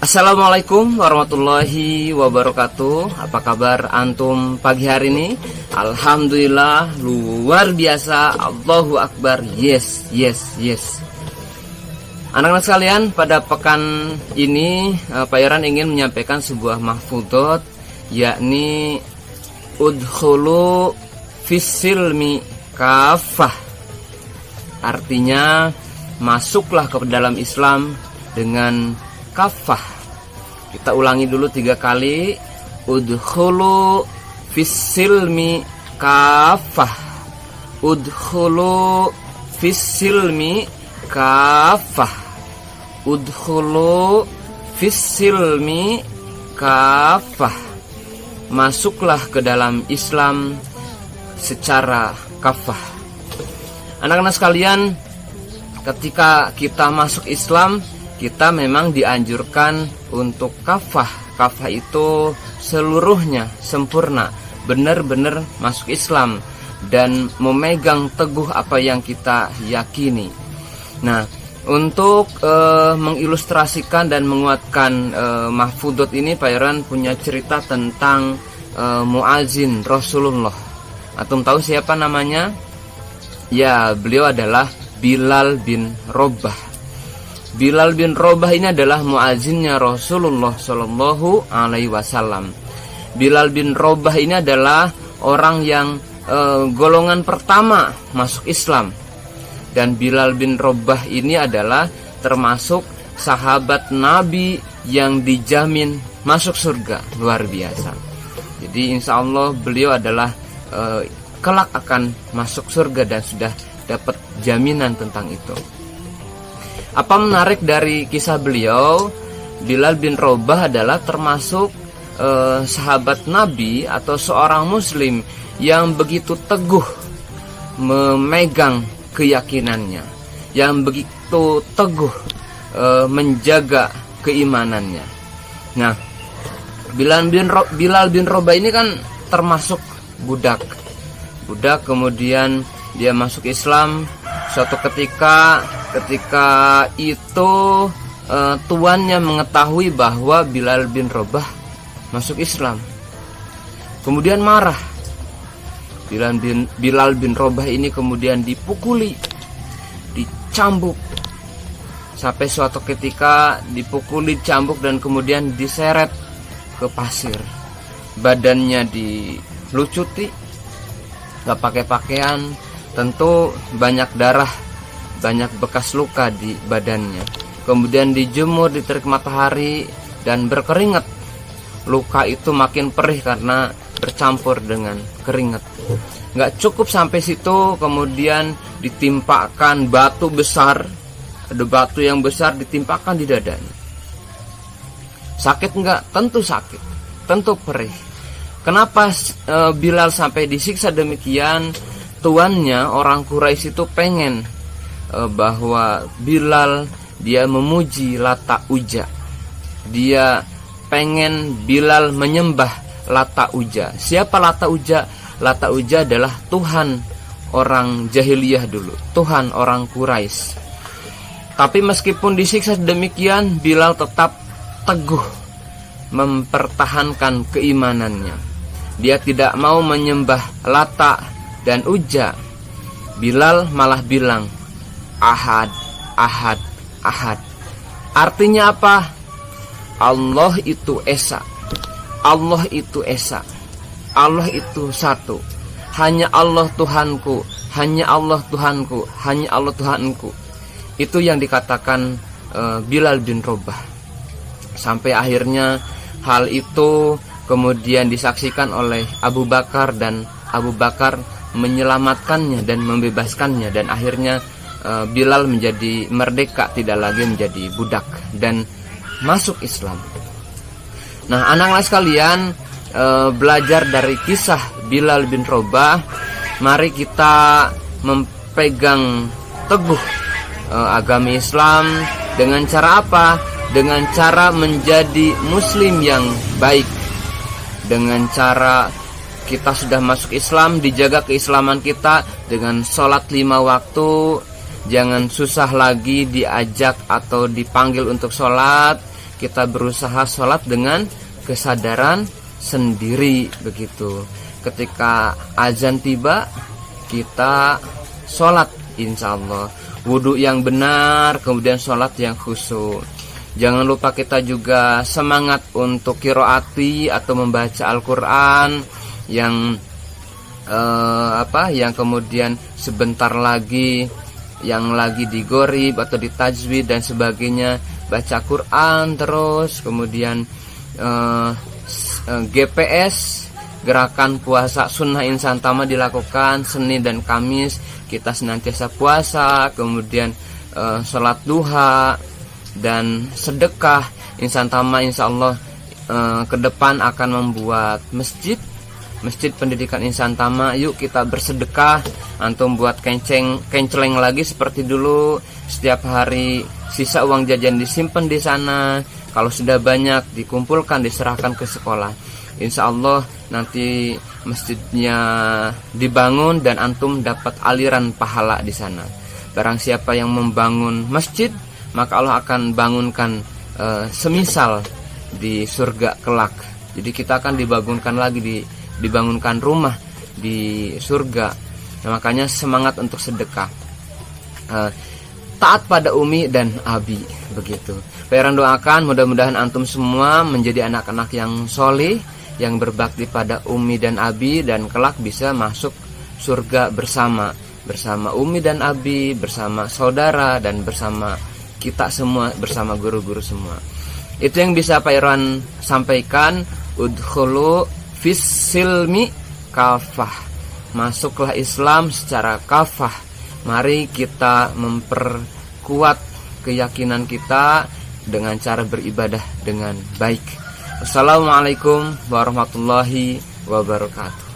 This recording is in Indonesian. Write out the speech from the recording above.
Assalamualaikum warahmatullahi wabarakatuh. Apa kabar antum pagi hari ini? Alhamdulillah, luar biasa. Allahu Akbar. Yes. Anak-anak sekalian, pada pekan ini Pak Yoran ingin menyampaikan sebuah mahfudot, yakni udkhulu fissilmi kafah. Artinya, masuklah ke dalam Islam dengan kafah. Kita ulangi dulu 3 kali. Udkhulu fissilmi kafah. Udkhulu fissilmi kafah. Udkhulu fissilmi kafah. Masuklah ke dalam Islam secara kafah. Anak-anak sekalian, ketika kita masuk Islam, kita memang dianjurkan untuk kafah. Kafah itu seluruhnya sempurna, benar-benar masuk Islam dan memegang teguh apa yang kita yakini. Nah, untuk mengilustrasikan dan menguatkan mahfudot ini, Pak Yoran punya cerita tentang muazin Rasulullah. Antum tahu siapa namanya? Ya, beliau adalah Bilal bin Rabah. Bilal bin Rabah ini adalah muazzinnya Rasulullah Shallallahu Alaihi Wasallam. Bilal bin Rabah ini adalah orang yang golongan pertama masuk Islam. Dan Bilal bin Rabah ini adalah termasuk sahabat Nabi yang dijamin masuk surga. Luar biasa. Jadi insya Allah beliau adalah kelak akan masuk surga dan sudah dapat jaminan tentang itu. Apa menarik dari kisah beliau? Bilal bin Rabah adalah termasuk sahabat Nabi atau seorang muslim yang begitu teguh memegang keyakinannya, yang begitu teguh menjaga keimanannya. Nah, Bilal bin Rabah ini kan termasuk budak kemudian dia masuk Islam. Suatu ketika itu tuannya mengetahui bahwa Bilal bin Rabah masuk Islam, kemudian marah. Bilal bin Rabah ini kemudian dipukuli, dicambuk, sampai suatu ketika dipukuli, dicambuk dan kemudian diseret ke pasir. Badannya dilucuti, gak pakai pakaian, tentu banyak darah, banyak bekas luka di badannya. Kemudian dijemur di terik matahari dan berkeringat. Luka itu makin perih karena bercampur dengan keringat. Nggak cukup sampai situ, kemudian ditimpakan batu besar. Ada batu yang besar ditimpakan di dadanya. Sakit nggak? Tentu sakit, tentu perih. Kenapa Bilal sampai disiksa demikian? Tuannya orang Quraisy itu pengen bahwa Bilal dia memuji Lata Uja. Dia pengen Bilal menyembah Lata Uja. Siapa Lata Uja? Lata Uja adalah Tuhan orang jahiliyah dulu, Tuhan orang Quraisy. Tapi meskipun disiksa demikian, Bilal tetap teguh mempertahankan keimanannya. Dia tidak mau menyembah Lata dan Uja. Bilal malah bilang Ahad, Ahad, Ahad. Artinya apa? Allah itu Esa. Allah itu Esa. Allah itu satu. Hanya Allah Tuhanku. Hanya Allah Tuhanku. Hanya Allah Tuhanku. Itu yang dikatakan Bilal bin Rabah. Sampai akhirnya hal itu kemudian disaksikan oleh Abu Bakar, dan Abu Bakar menyelamatkannya dan membebaskannya, dan akhirnya Bilal menjadi merdeka, tidak lagi menjadi budak dan masuk Islam. Nah, anak-anak sekalian, belajar dari kisah Bilal bin Rabah, mari kita memegang teguh agama Islam dengan cara apa? Dengan cara menjadi muslim yang baik. Dengan cara kita sudah masuk Islam, dijaga keislaman kita dengan sholat 5 waktu. Jangan susah lagi diajak atau dipanggil untuk sholat. kita berusaha sholat dengan kesadaran sendiri begitu. Ketika azan tiba, kita sholat insya Allah. Wudhu yang benar, kemudian sholat yang khusyuk. Jangan lupa kita juga semangat untuk qiraati atau membaca Al-Quran yang yang kemudian sebentar lagi yang lagi digorib atau ditajwid dan sebagainya, baca Quran terus. Kemudian GPS, gerakan puasa sunnah insan tama, dilakukan Senin dan Kamis, kita senantiasa puasa. Kemudian sholat duha dan sedekah. Insan tama insya Allah ke depan akan membuat masjid pendidikan insan tama. Yuk kita bersedekah. Antum buat kenceleng lagi seperti dulu. Setiap hari sisa uang jajan disimpan di sana. Kalau sudah banyak dikumpulkan, diserahkan ke sekolah. Insya Allah nanti masjidnya dibangun dan antum dapat aliran pahala di sana. Barang siapa yang membangun masjid, maka Allah akan bangunkan semisal di surga kelak. Jadi kita akan dibangunkan rumah di surga. Nah, makanya semangat untuk sedekah. Taat pada umi dan abi begitu. Pairan doakan mudah-mudahan antum semua menjadi anak-anak yang soleh, yang berbakti pada umi dan abi, dan kelak bisa masuk surga bersama umi dan abi, bersama saudara, dan bersama kita semua, bersama guru-guru semua. Itu yang bisa Pak Irwan sampaikan. Udkhulu fis-silmi kafah. Masuklah Islam secara kafah. Mari kita memperkuat keyakinan kita dengan cara beribadah dengan baik. Assalamualaikum warahmatullahi wabarakatuh.